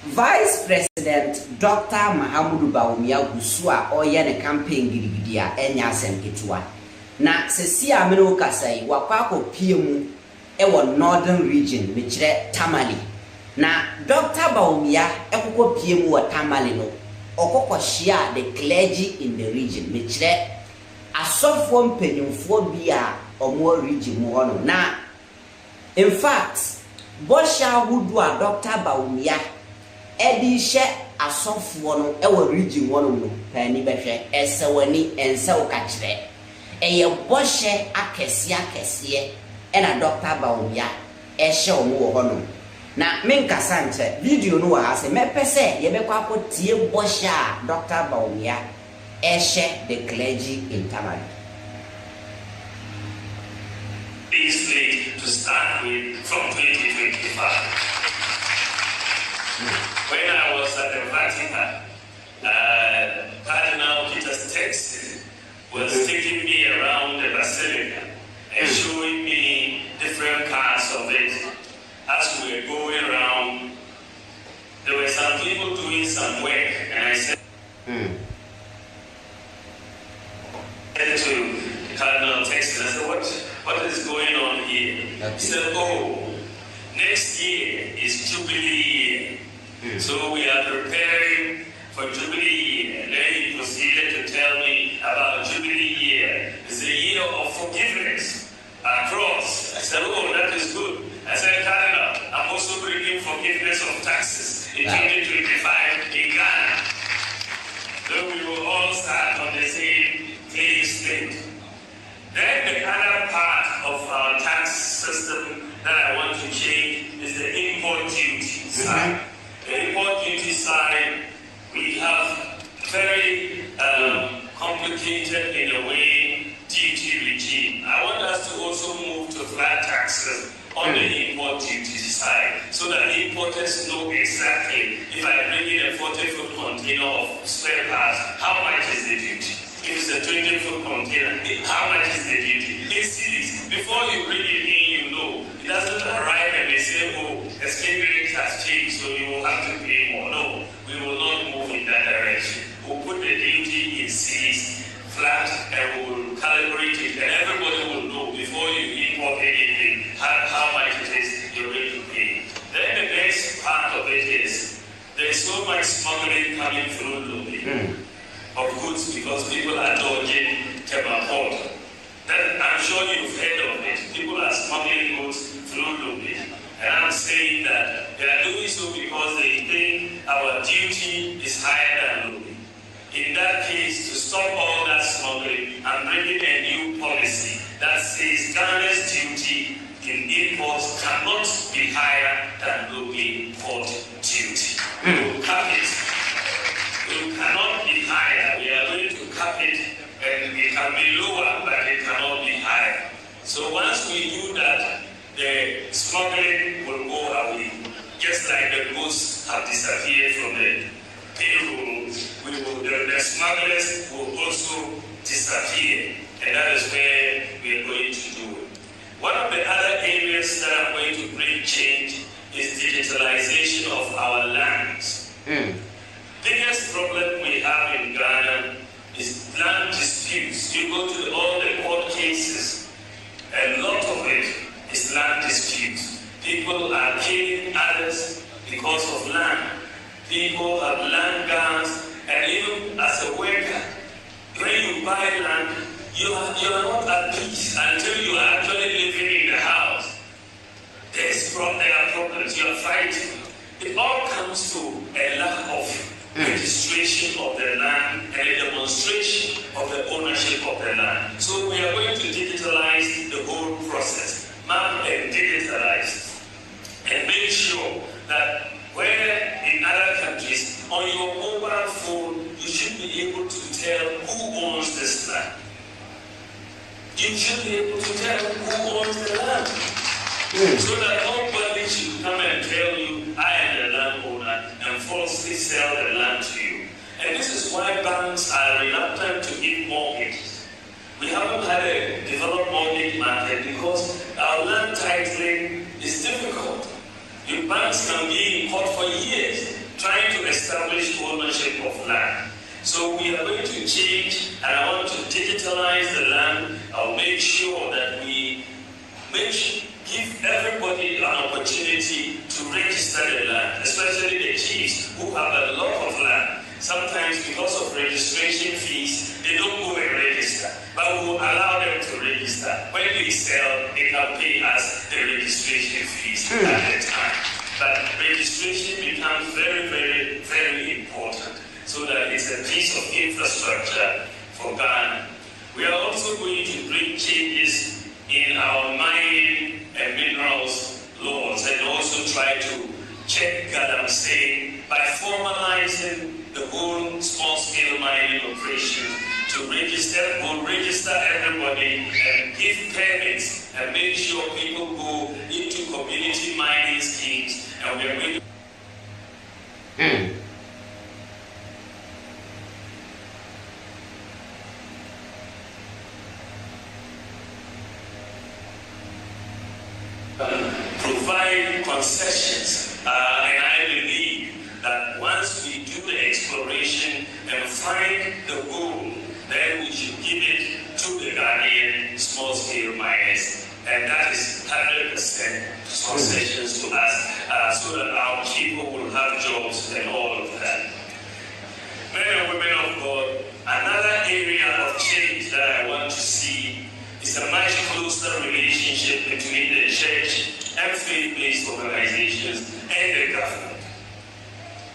Vice President Dr. Bawumia Gusua oye ne campaign gidigidia enya asempetwa. Na sesi ameno kasai wakwa akopie mu ewo northern region mekire Tamale. Na Dr. Bawumia ekokopie mu wa Tamale no. Okokohia the clergy in the region mekire asofo mpanyimfo bia omo region mu hono. Na in fact, Bosha hudu a Dr. Bawumia edi hye asofo no ewo region wono no pani behwe esewani ensew ka kire eye bohye akese ena Dr. Bawumia ehye omo wo hono na menkasa nche video no wa ase mepese yebekwa akotie bohye a Dr. Bawumia ehye the clergy in Tamale. Easily to start with from 2025. When I was at the Vatican, Cardinal Peter's text was taking me around the Basilica and showing me different parts of it. As we were going around, there were some people doing some work, and I said to Cardinal Text, I said, what is going on here? He said, oh, next year is Jubilee year. So we are preparing for Jubilee year. And then he proceeded to tell me about Jubilee year. It's a year of forgiveness across. I said, oh, that is good. I said, Cardinal, I'm also bringing forgiveness of taxes in 2025 in Ghana. So we will all start on the same clean slate. Then the other part of our tax system that I want to change is the import duty side. The import duty side, we have very complicated in a way duty regime. I want us to also move to flat taxes on the import duty side so that importers know exactly if I bring in a 40-foot container of spare parts, how much is the duty? If it's a 20-foot container, how much is the duty? It's cities. Before you bring it in, you know. It doesn't arrive and they say, oh, exchange rate has changed, so you will have to pay more. No, we will not move in that direction. We'll put the duty in cities flat and we will calibrate it, and everybody will know before you import anything how much it is you're going to pay. Then the next part of it is there's so much smuggling coming through Lumi of goods because people are dodging Port. That I'm sure you've heard of it. People are smuggling goods through Lumi. And I'm saying that they are doing so because they think our duty is higher than Lumi. In that case, to stop all that smuggling, I'm bringing a new policy that says Ghana's duty in imports cannot be higher than Lumi port duty. We will cap it. It cannot be higher. We are going to cap it, and it can be lower, but it cannot be higher. So once we do that, the smuggling will go away. Just like the goods have disappeared from the payroll, the smugglers will also disappear. And that is where we are going to do it. One of the other areas that I'm going to bring change is digitalization of our lands. Biggest problem we have in Ghana is land disputes. You go to all the court cases, a lot of it is land disputes. People are killing others because of land. People have land guns, and even as a worker, when you buy land, you are not at peace until you are actually living in the house. There are problems, you are fighting. It all comes to a lack of registration of the land and a demonstration of the ownership of the land. So we are going to digitalize the whole process, map and digitalize, and make sure that where in other countries, on your mobile phone, you should be able to tell who owns this land. You should be able to tell who owns the land. So that nobody should come and tell you, I am the landowner, and falsely sell the land to you. And this is why banks are reluctant to give mortgages. We haven't had a developed mortgage market because our land titling is difficult. Your banks can be in court for years of land. So we are going to change, and I want to digitalize the land. I'll make sure that we give everybody an opportunity to register the land, especially the chiefs who have a lot of land. Sometimes because of registration fees, they don't go and register, but we will allow them to register. When they sell, they can pay us the registration fees at the time. But registration becomes very, very, very important, so that it's a piece of infrastructure for Ghana. We are also going to bring changes in our mining and minerals laws, and also try to check Galamsey by formalizing the whole small-scale mining operation to register everybody and give permits and make sure people go into community mining schemes, and we are going to provide concessions, and I believe that once we do the exploration and find the gold, then we should give it to the Ghanaian small-scale miners, and that is 100% concessions to us, so that our people will have jobs and all of that. Men and women of God, another area of change that I want to see is a much closer relationship between the church and faith-based organizations and the government.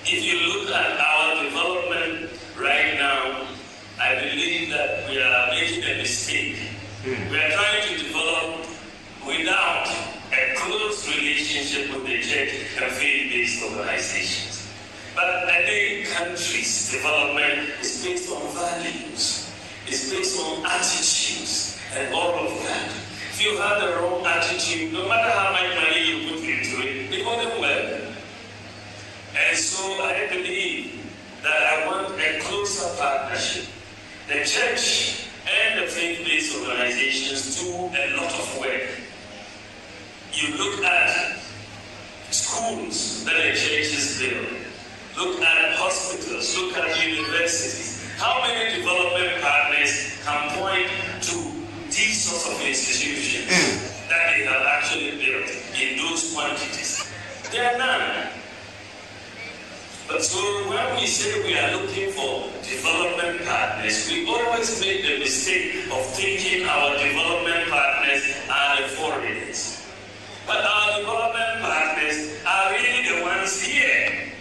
If you look at our development right now, I believe that we are making a mistake. We are trying to develop without a close relationship with the church and faith-based organizations. But any country's development is based on values, it's based on attitudes, and all of that. If you have the wrong attitude, no matter how much money you put into it, it won't work. And so I believe that I want a closer partnership. The church and the faith-based organizations do a lot of work. You look at schools that the churches build, look at hospitals, look at universities. How many development partners can point to these sorts of institutions that they have actually built in those quantities? There are none. But so when we say we are looking for development partners, we always make the mistake of thinking our development partners are the foreigners. But our development partners are really the ones here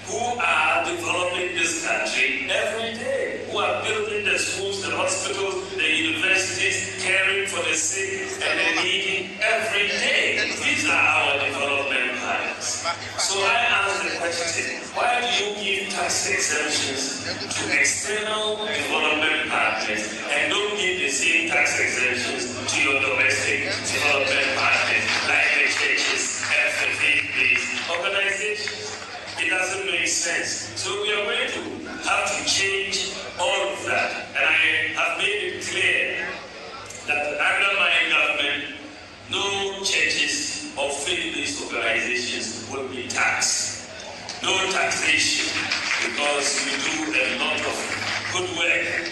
who are developing this country every day, who are building the schools, the hospitals, the universities, caring for the sick and the needy every day. These are our development partners. So I ask the question, why do you give tax exemptions to external development partners and don't give the same tax exemptions to your domestic development partners like the churches and the faith-based organizations? It doesn't make sense. So we are going to have to change all of that. And I have made it clear that under my government, no churches or faith-based organizations will be taxed. No taxation, because we do a lot of good work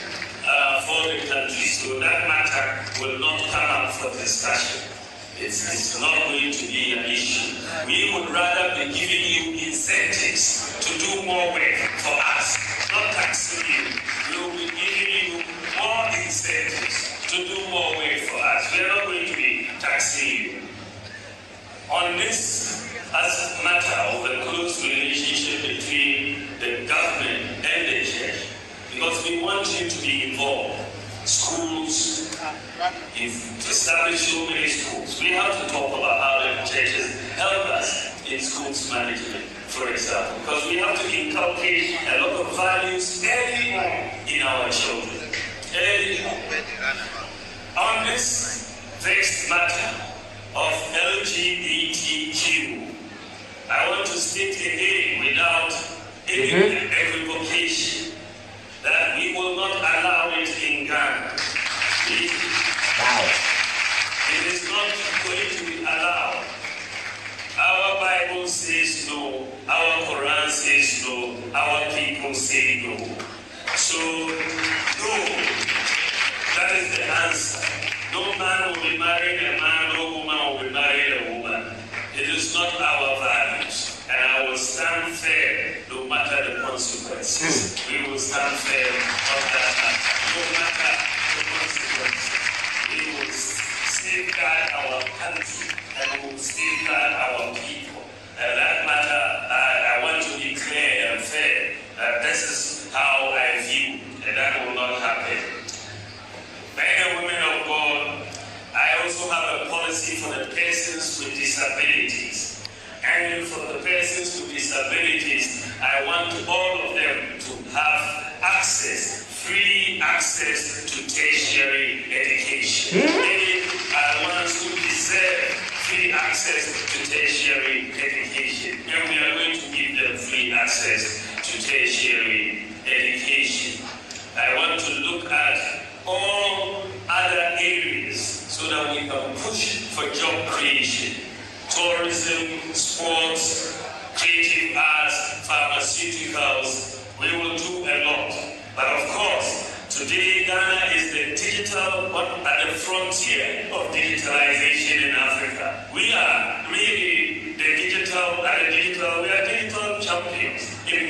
for the country. So that matter will not come up for discussion. It's not going to be an issue. We would rather be giving you incentives to do more work for us, not taxing you. We will be giving you more incentives to do more work for us. We are not going to be taxing you. On this as matter of a close relationship between the government and the church, because we want you to be involved. Schools, if establish so many schools, we have to talk about how the churches help us in schools management, for example, because we have to inculcate a lot of values early on in our children. Early on this vexed matter of LGBTQ, I want to state again without any equivocation that we will not allow it in Ghana. It is not going to be allowed. Our Bible says no, our Quran says no, our people say no. So, no, that is the answer. No man will be marrying a man, no woman will be marrying a woman. It is not our values. And I will stand fair no matter the consequences. We will stand fair on that matter. No matter the consequences. We will safeguard our country and we will safeguard our people. And that matter, I want to be clear and fair that this is how I view, and that will not happen. Men and women of God, I also have a policy for the persons with disabilities. And for the persons with disabilities, I want all of them to have access, free access to tertiary education. They are ones who deserve free access to tertiary education. And we are going to give them free access to tertiary education. I want to look at all other areas so that we can push for job creation. Tourism, sports, creative arts, pharmaceuticals, we will do a lot. But of course, today Ghana is the digital, at the frontier of digitalization in Africa. We are really we are digital champions. In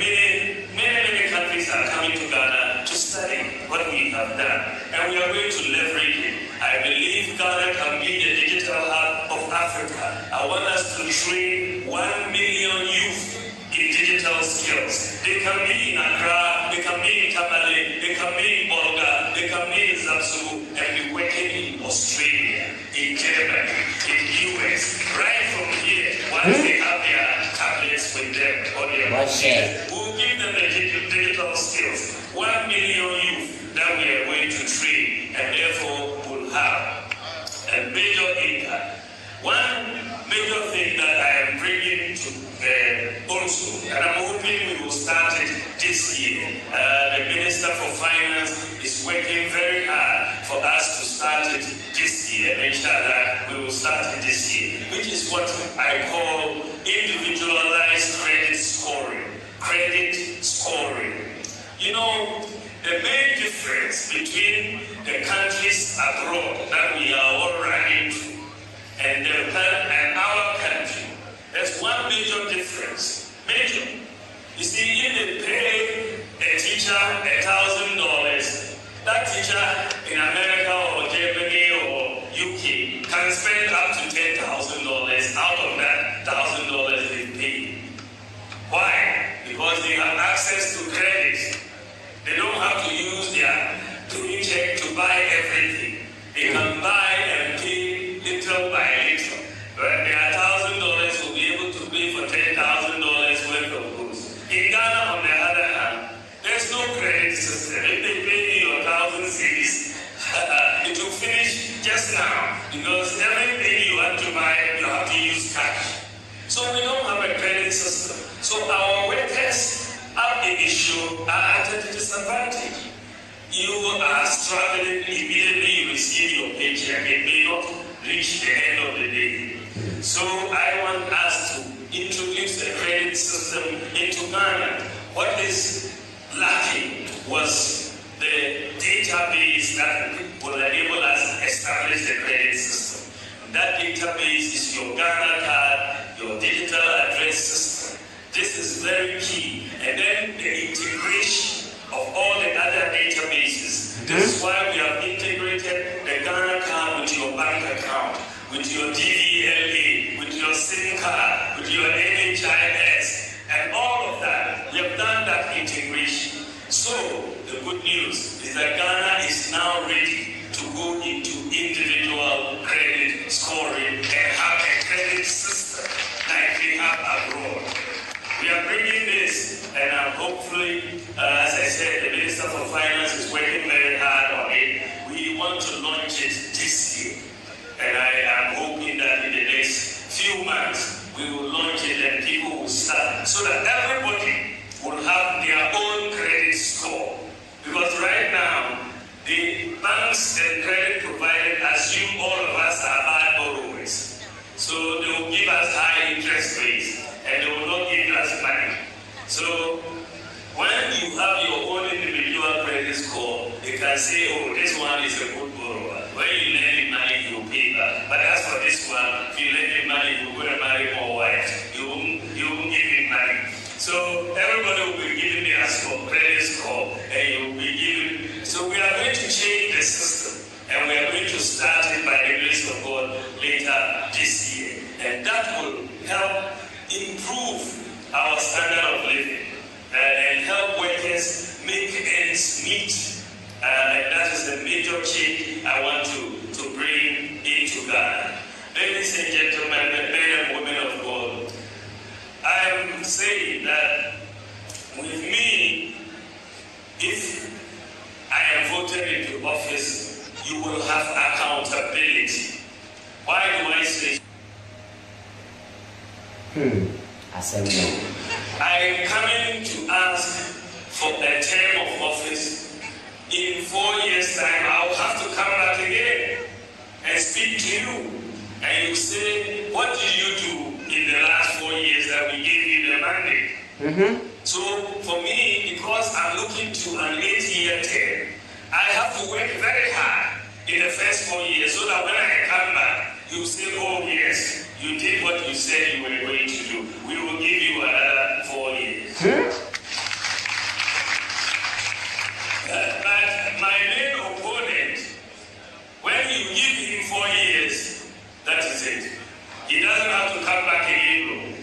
many countries are coming to Ghana to study what we have done. And we are going to leverage it. I believe Ghana can be the digital hub of Africa. I want us to train 1 million youth in digital skills. They can be in Accra, they can be in Tamale, they can be in Bolga, they can be in Zapsu, and be working in Australia, in Germany, in US, right from here, once they have their tablets with them or their machines. We'll give them the digital skills. 1 million youth that we are going to train, and therefore will have a major impact. One major thing that I am bringing to also, and I'm hoping we will start it this year. The Minister for Finance is working very hard for us to start it this year. And inshallah, we will start it this year, which is what I call individualized credit scoring. Credit scoring. You know, the main difference between the countries abroad that we are all running to and our country, there's one major difference. Major. You see, if they pay a teacher $1,000, that teacher in America or Germany or UK can spend up to $10,000 out of that $1,000 they pay. Why? Because they have access to credit. They don't have to use their paycheck to buy everything. They can buy and pay little by little. But their $1,000 will be able to pay for $10,000 worth of goods. In Ghana, on the other hand, there's no credit system. If they pay you 1,000 cedis, it will finish just now because everything you want to buy, you have to use cash. So we don't have a credit system. So our workers are the issue, are at a disadvantage. You are struggling, immediately you receive your paycheck. It may not reach the end of the day. So I want us to introduce a credit system into Ghana. What is lacking was the database that will enable us to establish the credit system. That database is your Ghana card, your digital address system. This is very key. And then the integration of all the other databases. This is why we have integrated the Ghana card with your bank account, with your DVLA, with your SIM card, with your NHIS, and all of that. We have done that integration. So the good news is that Ghana is now ready to go into individual credit scoring and have a credit system like we have abroad. We are bringing this, and hopefully, as I said, the Minister for Finance is working very hard on it. We want to launch it this year, and I am hoping that in the next few months we will launch it and people will start, so that everybody will have their own credit score. Because right now, the banks and credit providers assume all of us are bad borrowers, so they will give us high interest rates. And they will not give us money. So When you have your own individual credit score, you can say, oh, this one is a good borrower. When you lend him money, he will pay back. But as for this one, if you lend him money, he will go and marry more wives. You won't give him money. So everybody will be giving me a credit score, and you will be giving. So we are going to change the system, and we are going to start it by the grace of God later this year. And that will help improve our standard of living and help workers make ends meet. And that is the major change I want to bring into Ghana. Ladies and gentlemen, men and women of God, I am saying that with me, if I am voted into office, you will have accountability. Why do I say? I am coming to ask for a term of office. In 4 years' time, I will have to come back again and speak to you. And you say, what did you do in the last 4 years that we gave you the mandate? So for me, because I'm looking to an 8-year term, I have to work very hard in the first 4 years so that when I come back, you say, oh yes, you did what you said you were going to do. We will give you another 4 years. But my main opponent, when you give him 4 years, that is it. He doesn't have to come back again.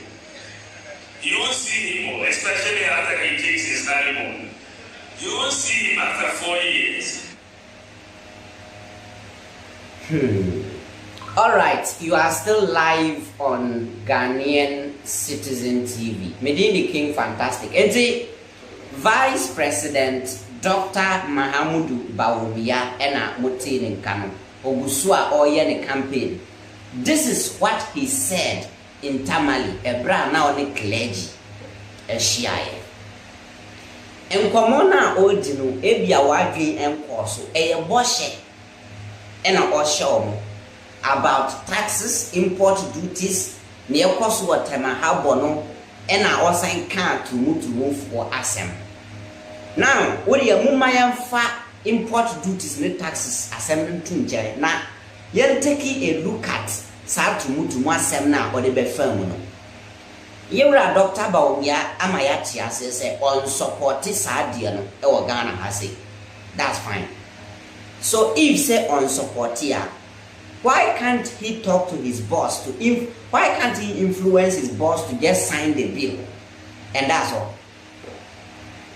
You won't see him more, especially after he takes his honeymoon. You won't see him after 4 years. Alright, you are still live on Ghanaian Citizen TV. Medini King Fantastic. And Vice President Dr. Mahamudu Bawumia ena mutini nkano. Ogusua oye ne campaign. This is what he said in Tamale. Ebra na one clergy. Eshiaye. Enkomona odinu ebia wadwi enkoso. Eye boshe. Ena oshomo. About taxes, import duties, ne ekoso watema habono. Ena osan kan tumutumu for asem. Now, what do you fa import duties and taxes assembling to Jerry? Now, you're taking a look at Satumu one seminar or the Befemuno. You're a Dr. Bawumia, Amayatia says, on support this idea or Ghana has it. That's fine. So, if say on support here, why can't he talk to his boss why can't he influence his boss to just sign the bill? And that's all.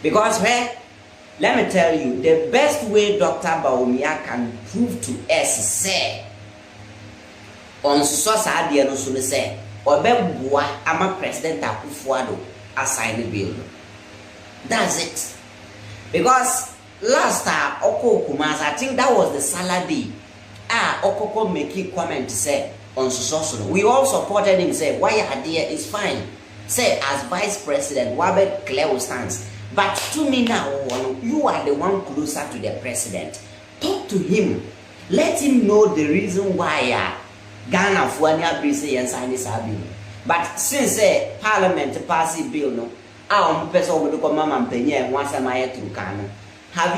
Because let me tell you, the best way Dr. Bawumia can prove to us say on society no so say obebua ama President Akufo-Addo assign the bill. That's it. Because last time Oko Kumasi, I think that was the salary. Okoko make comment say on so we all supported him say why idea is fine. Say as vice president, Wabet clear stance. But to me now, you are the one closer to the president. Talk to him. Let him know the reason why Ghana Fuania Bisi and sign this bill. But since Parliament pass a bill, no, have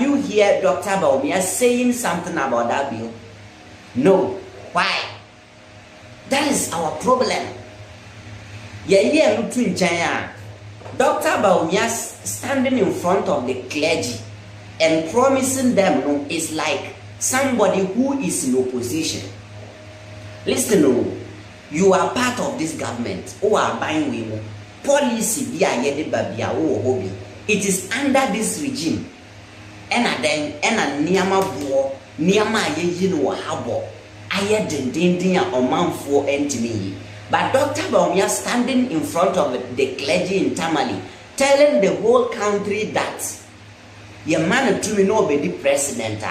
you heard Dr. Bawumia saying something about that bill? No. Why? That is our problem. Yeah, look to China. Dr. Bawumia standing in front of the clergy and promising them is like somebody who is in opposition. Listen, you are part of this government who are buying women. Policy it is under this regime. And then niyama buo niyama yejino habo aye dendendin omanfo entimi. But Dr. Bawumia standing in front of the clergy in Tamale, telling the whole country that your man to me no be the president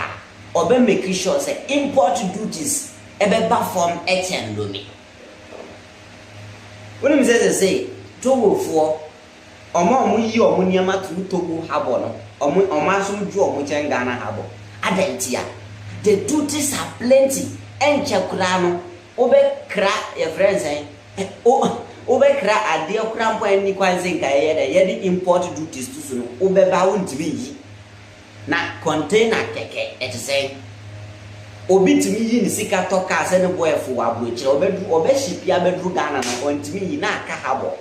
or be making sure say import duties ebe form Etienne Lomi. When him say Togo for omo yi omo niama to Togo habo no omo so ju omo chen Ghana habo adentia the duties are plenty enche kura no obe kra your friends Obekra ade okra mpo ani kwanze nka ye de import duties to so no obeba wontimi yi na container keke etse obi timi yi ni sika to ka se ne boy fo wabo ekire obeshipia bedru Ghana na ontimi yi na aka habo.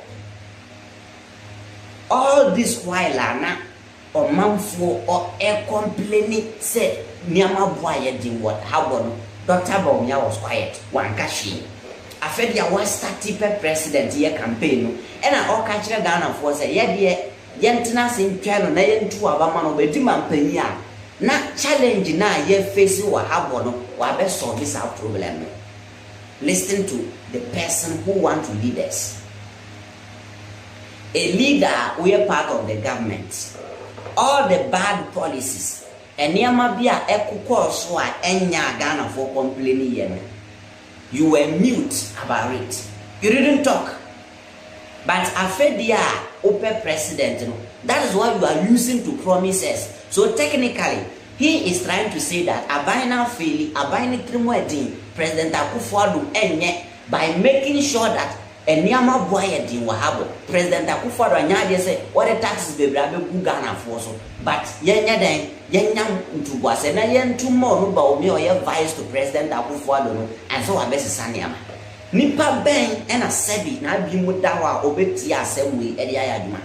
All this while na omanfo o complaining say niama boy di what habo no. Dr. Bawumia was quiet one kashi after dia was started president year campaign no and all catch Ghana for say ye de yentina se ntwa no na yentu abama no bedi mampani a na challenge na ye face wa habo no wa be solve this problem. Listen to the person who want to lead us. A leader, we are part of the government. All the bad policies and niama bia ekukọ so a enya Ghana for complaining yen. You were mute about it. You didn't talk. But afedia open president, that is what you are using to promise us. So technically, he is trying to say that Abina Feli, Abina Trimwedin, President Akufo-Addo enye by making sure that Eniama boy din wahabo. President Akufo-Addo anya say what the taxes be bra be Ghana for so. But yenya den yenya ntubwase na yentu mo no Bawumia oye vice to President Akufo-Addo no and so abesisa niama. Nipa ben ena sebi na bi mu dawa obeti asem we ede ayaduma.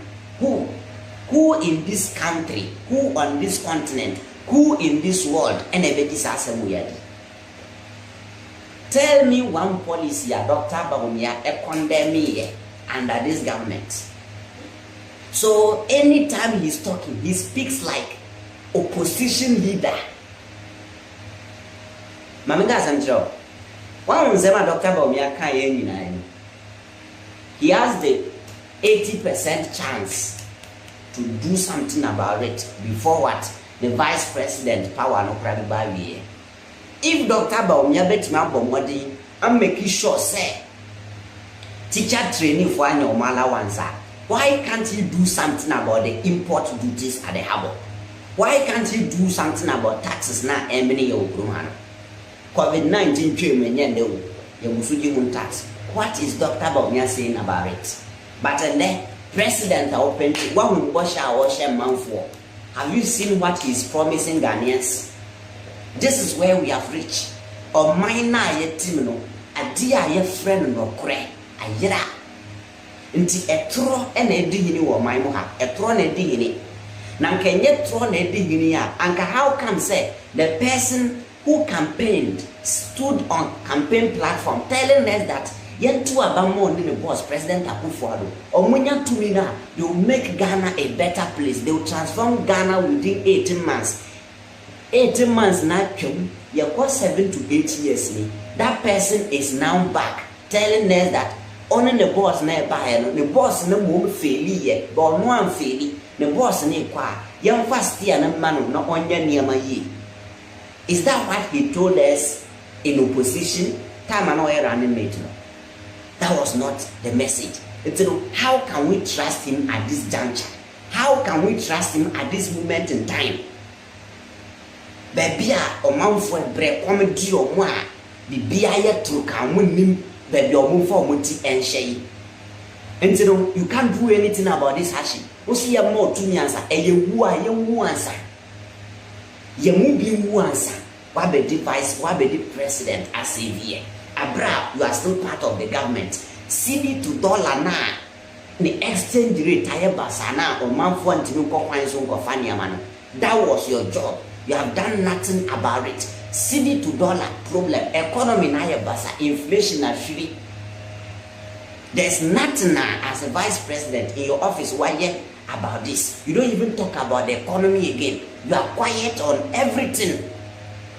Who in this country, who on this continent, who in this world ena ebeti asem we ade. Tell me one policy a Dr. Bawumia condemn me under this government. So anytime he's talking, he speaks like opposition leader. Maminga Sancho, one Dr. Bawumia can he has the 80% chance to do something about it before what the vice president power no probably. If Dr. Bawumia betima bomodi, I'm making sure say teacher training for an allowance. Why can't he do something about the import duties at the harbor? Why can't he do something about taxes na emini yo grumano? COVID-19 came and you tax. What is Dr. Bawumia saying about it? But then President opened one will wash man for. Have you seen what he's promising Ghanaians? This is where we have reached. Or minor yetimino, a dear ye friend no cray, a yera. Inti a tro and a digini or my moha, a tron a digini. Nanka yet tron a diginia, and how come say the person who campaigned stood on campaign platform telling us that yentu abamo in the boss President Akufo-Addo or munya tumina, they will make Ghana a better place. They will transform Ghana within 18 months. 18 months now, you got 7 to 8 years. That person is now back telling us that only the boss nearby, the boss no more failure, but no one failure. The boss near qua, young fast year and man not on your near my ye. Is that what he told us in opposition? Time and oil running mate. That was not the message. It's how can we trust him at this juncture? How can we trust him at this moment in time? Baby, or manful break comedy or moi, the beer to come with him, baby, or move for muti and shay. And so you can't do anything about this hashi. Who see a more to me answer, and you answer. You move you answer. What be the vice, what be the president as a Abra, you are still part of the government. CD to dollar na the exchange rate, tire basana, or manful and tinuko coins on Kofania man. That was your job. You have done nothing about it. CD to dollar problem, economy na basa, inflation na free. There's nothing now as a vice president in your office why about this. You don't even talk about the economy again. You are quiet on everything.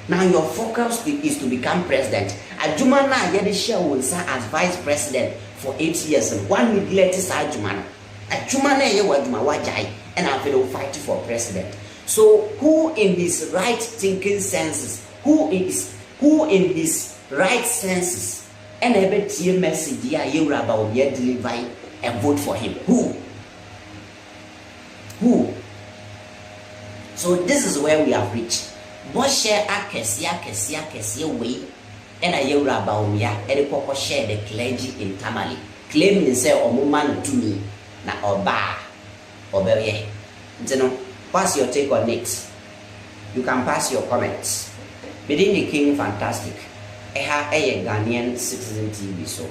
Now your focus is to become president. Ajuma na yedi share will serve as vice president for 8 years and 1 week later Ajuma. Ajuma na ye wajuma wajai and I will fight for president. So who in his right thinking senses, who in his right senses, and a better message ya Bawumia deliver and vote for him? Who? So this is where we have reached. But share kesia way, and a Bawumia, and a papa share the clergy in Tamale. claiming say omo man to me na oba obeye. What's your take on it? You can pass your comments. Within the King Fantastic, Ghanaian Citizen TV so.